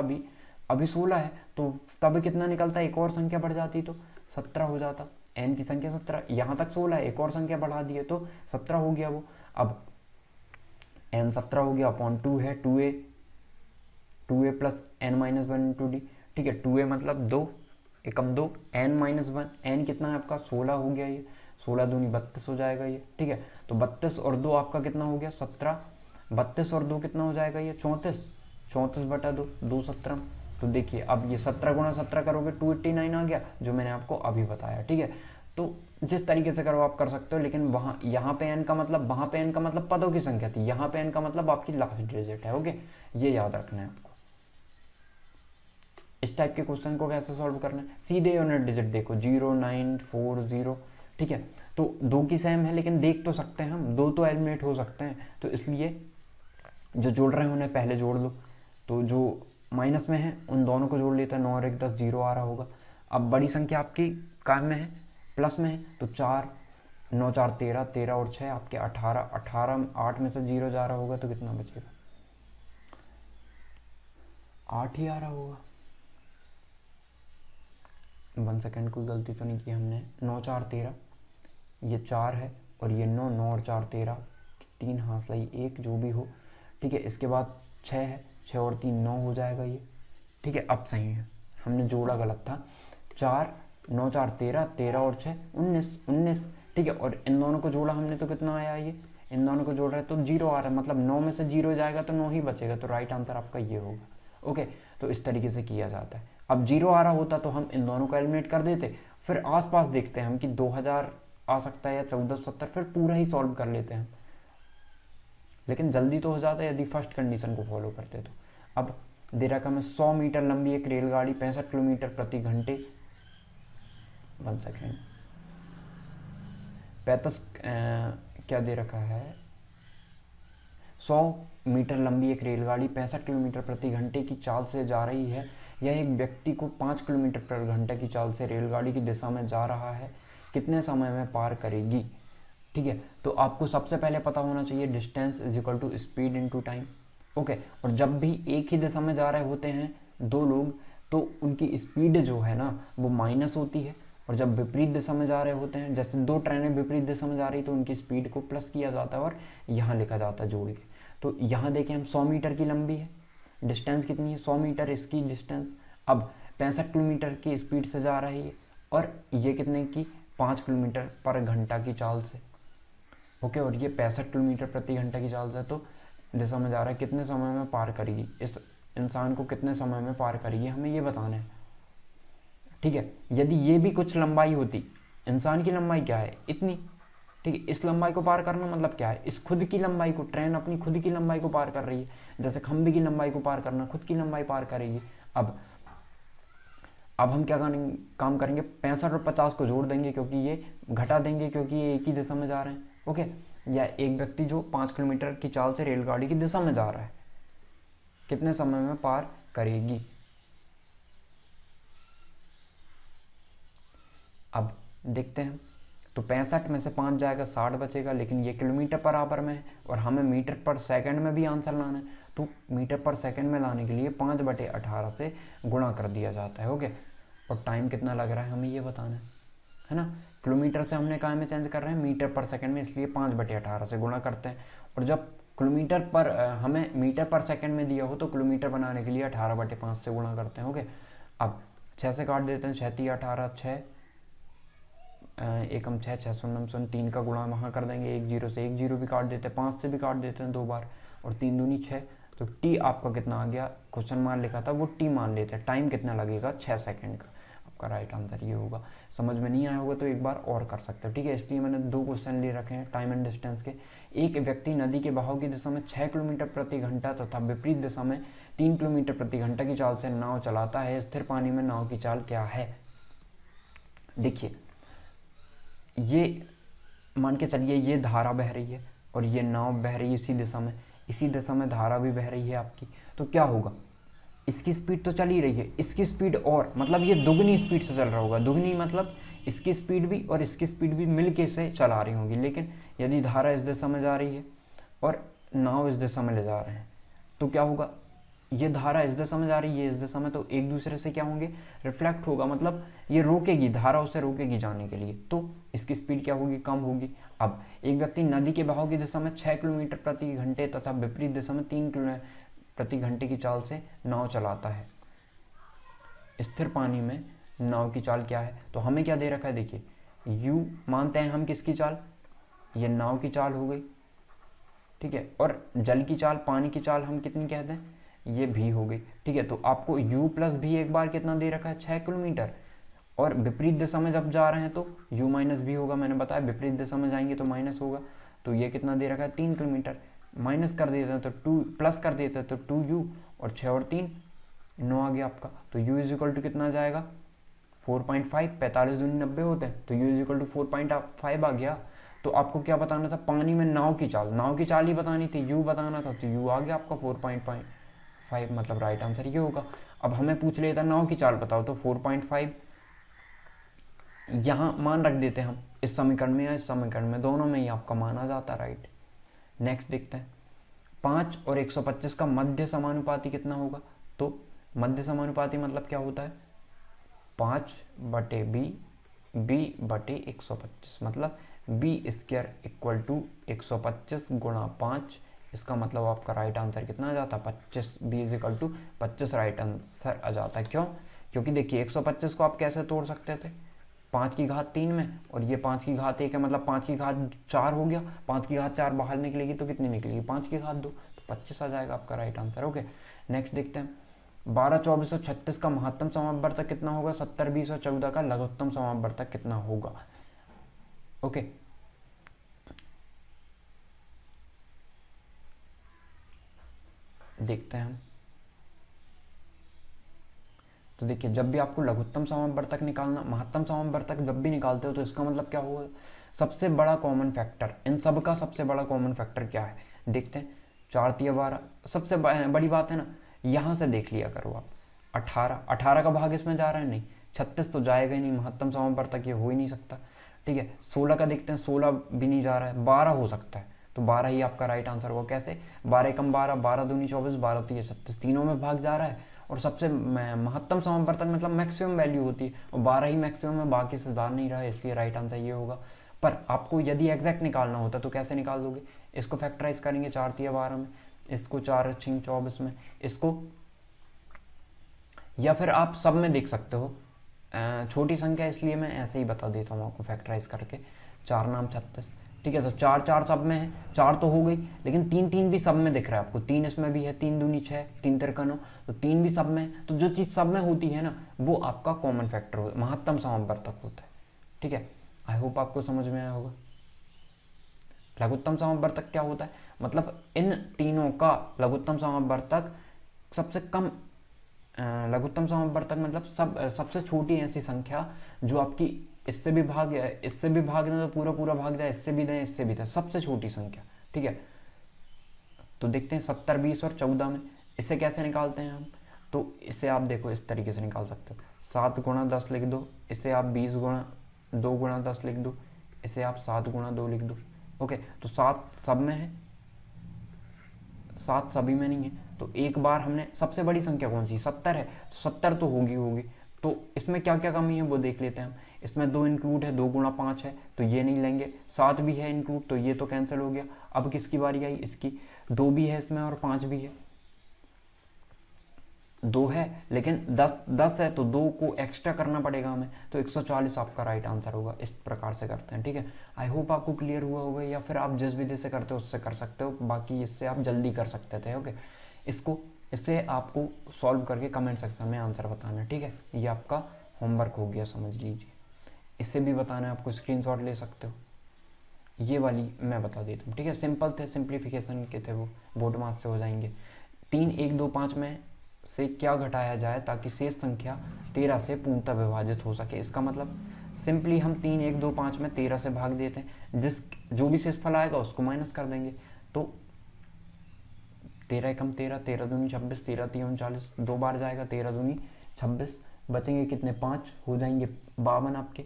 अभी 16 है, तो तब कितना निकलता, एक और संख्या बढ़ जाती तो 17 हो जाता, n की संख्या 17, यहाँ तक 16 है, एक और संख्या बढ़ा दिए तो 17 हो गया वो। अब n 17 हो गया अपॉन 2 है, 2a प्लस n-1 × d। ठीक है, 2a मतलब 2 एकम 2, n-1, n कितना है आपका 16 हो गया, ये 16 दूनी 32 हो जाएगा ये। ठीक है, तो 32 और 2 आपका कितना हो गया 17, 32 और 2 कितना हो जाएगा ये 34, 34/2, 217। तो देखिए अब ये 17 × 17 करोगे 289 आ गया, जो मैंने आपको अभी बताया। ठीक है, तो जिस तरीके से करो आप कर सकते हो, लेकिन वहाँ यहाँ पे n का मतलब, वहाँ पे n का मतलब पदों की संख्या थी, यहाँ पे n का मतलब आपकी लास्ट डिजिट है। ओके, ये याद रखना है आपको। इस टाइप के क्वेश्चन को कैसे सॉल्व करना है, सीधे यूनिट डिजिट देखो 0940। ठीक है, तो 2 की सेम है, लेकिन देख तो सकते हैं हम, 2 तो एलिमिनेट हो सकते हैं, तो इसलिए जो जोड़ रहे हैं उन्हें पहले जोड़ लो, तो जो माइनस में है उन दोनों को जोड़ लेते हैं, 9 और 1 10, 0 आ रहा होगा। अब बड़ी संख्या आपकी काम में है, प्लस में है, तो 4 9 4 13, 13 और 6 आपके 18, 18 8 में से 0 जा रहा होगा, तो कितना बचेगा 8 ही आ रहा होगा। 1 सेकेंड, कोई गलती तो नहीं की हमने, 9 4 13, ये 4 है और ये 9, 9 और 4 13, 3 हाथ लाई 1 जो भी हो। ठीक है, इसके बाद 6 है, 6 और 3 9 हो जाएगा ये। ठीक है, अब सही है, हमने जोड़ा गलत था, 4 9 4 13, 13 और 6 19 19। ठीक है, और इन दोनों को जोड़ा हमने तो कितना आया, ये इन दोनों को जोड़ रहे हैं तो 0 आ रहा है, मतलब 9 में से 0 जाएगा तो 9 ही बचेगा, तो राइट आंसर आपका ये होगा। ओके, तो इस तरीके से किया जाता है। अब 0 आ रहा होता तो हम इन दोनों को एलिमिनेट कर देते, फिर आसपास देखते हैं हम कि 2000 आ सकता है या 1470, फिर पूरा ही सॉल्व कर लेते हैं, लेकिन जल्दी तो हो जाता है यदि फर्स्ट कंडीशन को फॉलो करते तो। अब दे रखा हमें 100 मीटर लंबी एक रेलगाड़ी 65 किलोमीटर प्रति घंटे, 1 सेकेंड, 35 क्या दे रखा है, 100 मीटर लंबी एक रेलगाड़ी 65 किलोमीटर प्रति घंटे की चाल से जा रही है। यह एक व्यक्ति को 5 किलोमीटर प्रति घंटे की चाल से रेलगाड़ी की दिशा में जा रहा है, कितने समय में पार करेगी। ठीक है, तो आपको सबसे पहले पता होना चाहिए distance is equal to speed into time. Okay, और जब भी एक ही दिशा में जा रहे होते हैं दो लोग, तो उनकी स्पीड जो है ना वो माइनस होती है, और जब विपरीत दिशा में जा रहे होते हैं, जैसे दो ट्रेनें विपरीत दिशा में जा रही तो उनकी स्पीड को प्लस किया जाता है और यहाँ लिखा जाता है जोड़ के। तो यहाँ देखें हम 100 मीटर की लंबी है, डिस्टेंस कितनी है 100 मीटर इसकी डिस्टेंस। अब 65 किलोमीटर की स्पीड से जा रही है, और ये कितने की 5 किलोमीटर पर घंटा की चाल से। ओके, और ये 65 किलोमीटर प्रति घंटा की चाल से तो दिशा में जा रहा है, कितने समय में पार करेगी, इस इंसान को कितने समय में पार करेगी, हमें ये बताना है। ठीक है, यदि ये भी कुछ लंबाई होती, इंसान की लंबाई क्या है इतनी, ठीक है, इस लंबाई को पार करना मतलब क्या है, इस खुद की लंबाई को, ट्रेन अपनी खुद की लंबाई को पार कर रही है, जैसे खंबे की लंबाई को पार करना, खुद की लंबाई पार करेगी। अब हम क्या काम करेंगे, 65 और 50 को जोड़ देंगे, क्योंकि ये घटा देंगे क्योंकि ये एक ही दिशा में जा रहे हैं। ओके, या एक व्यक्ति जो 5 किलोमीटर की चाल से रेलगाड़ी की दिशा में जा रहा है, कितने समय में पार करेगी। अब देखते हैं, तो 65 में से 5 जाएगा 60 बचेगा, लेकिन ये किलोमीटर पर आवर में है और हमें मीटर पर सेकंड में भी आंसर लाना है, तो मीटर पर सेकंड में लाने के लिए 5/18 से गुणा कर दिया जाता है। ओके, और टाइम कितना लग रहा है हमें ये बताना है ना। किलोमीटर से हमने कहाँ में चेंज कर रहे हैं, मीटर पर सेकंड में, इसलिए 5/18 से गुणा करते हैं। और जब किलोमीटर पर हमें मीटर पर सेकंड में दिया हो तो किलोमीटर बनाने के लिए 18/5 से गुणा करते हैं। ओके, अब 6 से काट देते हैं, 6 3 18, 6 एकम 6, 6 शून्य 0, 3 का गुणा वहाँ कर देंगे, 1 0 से 1 0 भी काट देते हैं, 5 से भी काट देते हैं 2 बार, और 3 दूनी 6। तो टी आपका कितना आ गया, क्वेश्चन मान लिखा था वो टी मान लेते हैं, टाइम कितना लगेगा 6 सेकंड का। आपका राइट आंसर ये होगा। समझ में नहीं आया होगा तो एक बार और कर सकते हो। ठीक है, इसलिए मैंने 2 क्वेश्चन ले रखे हैं टाइम एंड डिस्टेंस के। एक व्यक्ति नदी के बहाव की दिशा में 6 किलोमीटर प्रति घंटा तथा विपरीत दिशा में 3 किलोमीटर प्रति घंटा की चाल से नाव चलाता है, स्थिर पानी में नाव की चाल क्या है। देखिए, ये मान के चलिए ये धारा बह रही है और ये नाव बह रही है इसी दिशा में धारा भी बह रही है आपकी, तो क्या होगा, इसकी स्पीड तो चल ही रही है, इसकी स्पीड और मतलब ये दुगनी स्पीड से चल रहा होगा। दुगनी मतलब इसकी स्पीड भी और इसकी स्पीड भी मिलके से चला रही होंगी। लेकिन यदि धारा इस दिशा में जा रही है और नाव इस दिशा में ले जा रहे हैं तो क्या होगा, ये धारा इस दिशा में जा रही है, इस दिशा में, तो एक दूसरे से क्या होंगे, रिफ्लेक्ट होगा, मतलब ये रोकेगी, धारा उसे रोकेगी जाने के लिए, तो इसकी स्पीड क्या होगी, कम होगी। अब एक व्यक्ति नदी के बहाव की दिशा में 6 किलोमीटर प्रति घंटे तथा विपरीत दिशा में 3 किलोमीटर प्रति घंटे की चाल से नाव चलाता है, स्थिर पानी में नाव की चाल क्या है। तो हमें क्या दे रखा है, देखिए u मानते हैं हम किसकी चाल, ये नाव की चाल हो गई, ठीक है, और जल की चाल, पानी की चाल हम कितनी कहते हैं, ये भी हो गई। ठीक है, तो आपको u प्लस भी एक बार कितना दे रखा है 6 किलोमीटर, और विपरीत दिशा में जब जा रहे हैं तो u माइनस भी होगा, मैंने बताया विपरीत दिशा में जाएंगे तो माइनस होगा। तो ये कितना दे रखा है 3 किलोमीटर, माइनस कर देते हैं तो 2, प्लस कर देते हैं तो 2u, और 6 और 3 9 आ गया आपका। तो u इज इक्वल टू कितना जाएगा 4.5, 45 दूनी 90 होते हैं, तो u इज इक्वल टू 4.5 आ गया। तो आपको क्या बताना था, पानी में नाव की चाल ही बतानी थी, u बताना था, तो u आ गया आपका 4.5, मतलब राइट आंसर ये होगा। अब हमें पूछ लेता नाव की चाल बताओ, तो 4.5 यहाँ मान रख देते हैं हम, इस समीकरण में या इस समीकरण में, दोनों में ही आपका मान आ जाता है, राइट। नेक्स्ट देखते हैं, 5 और 125 का मध्य समानुपाती कितना होगा। तो मध्य समानुपाती मतलब क्या होता है, 5/b, b/125, मतलब b² इक्वल टू 125 गुणा 5। इसका मतलब आपका राइट आंसर कितना आ जाता है 25, b is equal to 25 right answer आ जाता है। क्यों, क्योंकि देखिए 125 को आप कैसे तोड़ सकते थे, 5 की घात 3 में, और ये 5 की घात 1 है, मतलब 5 की घात 4 हो गया, 5 की घात 4 बाहर निकलेगी तो कितनी निकलेगी, 5 की घात 2, तो 25 आ जाएगा आपका राइट आंसर। ओके, नेक्स्ट देखते हैं, 12, 24 और 36 का महत्तम समापवर्तक कितना होगा, 70, 20 और 14 का लघुत्तम समापवर्तक कितना होगा। ओके, देखते हैं हम। तो देखिए, जब भी आपको लघुत्तम समवर्तक निकालना, महत्तम समवर्तक जब भी निकालते हो तो इसका मतलब क्या होगा, सबसे बड़ा कॉमन फैक्टर, इन सब का सबसे बड़ा कॉमन फैक्टर क्या है, देखते हैं। 4 तिया 12 सबसे बड़ी बात है ना, यहाँ से देख लिया करो आप। 18 का भाग इसमें जा रहा है, नहीं। 36 तो जाएगा ही नहीं, महत्तम समवर्तक ये हो ही नहीं सकता। ठीक है, 16 का देखते हैं, 16 भी नहीं जा रहा है, 12 हो सकता है, तो 12 ही आपका राइट आंसर होगा। कैसे, 12 एकम 12, 12 दूनी 24, 12 तिया 36, तीनों में भाग जा रहा है। और सबसे महत्तम समवर्तक मतलब मैक्सिमम वैल्यू होती है, और 12 ही मैक्सिमम है, बाकी से ज़्यादा नहीं रहा है, इसलिए राइट आंसर ये होगा। पर आपको यदि एग्जैक्ट निकालना होता तो कैसे निकाल दोगे, इसको फैक्टराइज करेंगे 4 तिया 12 में, इसको 4 छिंग 24 में, इसको, या फिर आप सब में देख सकते हो। छोटी संख्या इसलिए मैं ऐसे ही बता देता हूँ आपको फैक्टराइज करके। 4 नाम 36, ठीक है, तो 4 4 सब में है, 4 तो हो गई, लेकिन 3 3 भी सब में दिख रहा है आपको, 3 इसमें भी है, 3 दूनी 6, 3 तिरका 9, तो 3 भी सब में है। तो जो चीज़ सब में होती है ना, वो आपका कॉमन फैक्टर महत्तम समवर्तक होता है। ठीक है, आई होप आपको समझ में आया होगा। लघुत्तम समवर्तक क्या होता है, मतलब इन तीनों का लघुत्तम समवर्तक सबसे कम, लघुत्तम समवर्तक मतलब सबसे छोटी ऐसी संख्या जो आपकी इससे भी भाग, इससे भी भाग दें तो पूरा पूरा भाग जाए, इससे भी दें इससे भी दें, सबसे छोटी संख्या। ठीक है, तो देखते हैं 70, 20 और 14 में इसे कैसे निकालते हैं हम। तो इसे आप देखो इस तरीके से निकाल सकते हो, 7 गुणा 10 लिख दो, इसे आप 20 गुणा 2 गुणा 10 लिख दो, इसे आप 7 गुणा 2 लिख दो। ओके, तो 7 सब में है, 7 सभी में नहीं है, तो एक बार हमने, सबसे बड़ी संख्या कौन सी, 70 है, तो 70 तो होगी। तो इसमें क्या क्या कमी है वो देख लेते हैं हम। इसमें 2 इंक्लूड है, 2 गुणा 5 है, तो ये नहीं लेंगे। 7 भी है इंक्लूड, तो ये तो कैंसिल हो गया। अब किसकी बारी आई, इसकी। 2 भी है इसमें और 5 भी है, 2 है, लेकिन 10 है, तो 2 को एक्स्ट्रा करना पड़ेगा हमें, तो 140 आपका राइट आंसर होगा। इस प्रकार से करते हैं। ठीक है, आई होप आपको क्लियर हुआ होगा, या फिर आप जिस विधि से करते हो उससे कर सकते हो, बाकी इससे आप जल्दी कर सकते थे। ओके, इससे आपको सॉल्व करके कमेंट सेक्शन में आंसर बताना है। ठीक है, ये आपका होमवर्क हो गया, समझ लीजिए। इससे भी बताना है आपको, स्क्रीनशॉट ले सकते हो। ये वाली मैं बता देता हूँ। ठीक है, सिंपल थे, सिंप्लीफिकेशन के थे, वो बोर्ड मार्क्स से हो जाएंगे। 3 1 2 5 में से क्या घटाया जाए ताकि शेष संख्या 13 से पूर्णतः विभाजित हो सके। इसका मतलब सिंपली हम 3 1 2 5 में 13 से भाग देते हैं, जो भी शेषफल आएगा उसको माइनस कर देंगे। तो 13 एकम 13, 13 दूनी 26, 13 तिया 39, 2 बार जाएगा, 13 दूनी 26, बचेंगे कितने, 5 हो जाएंगे 52 आपके,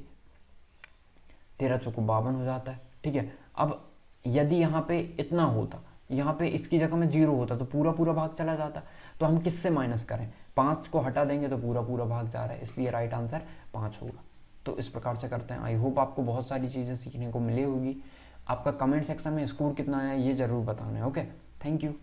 13 चौको 52 हो जाता है। ठीक है, अब यदि यहाँ पे इतना होता, यहाँ पे इसकी जगह में 0 होता तो पूरा पूरा भाग चला जाता, तो हम किससे माइनस करें, 5 को हटा देंगे तो पूरा पूरा भाग जा रहा है, इसलिए राइट आंसर 5 होगा। तो इस प्रकार से करते हैं। आई होप आपको बहुत सारी चीज़ें सीखने को मिली होगी। आपका कमेंट सेक्शन में स्कोर कितना आया ये ज़रूर बताना है। Okay, thank you.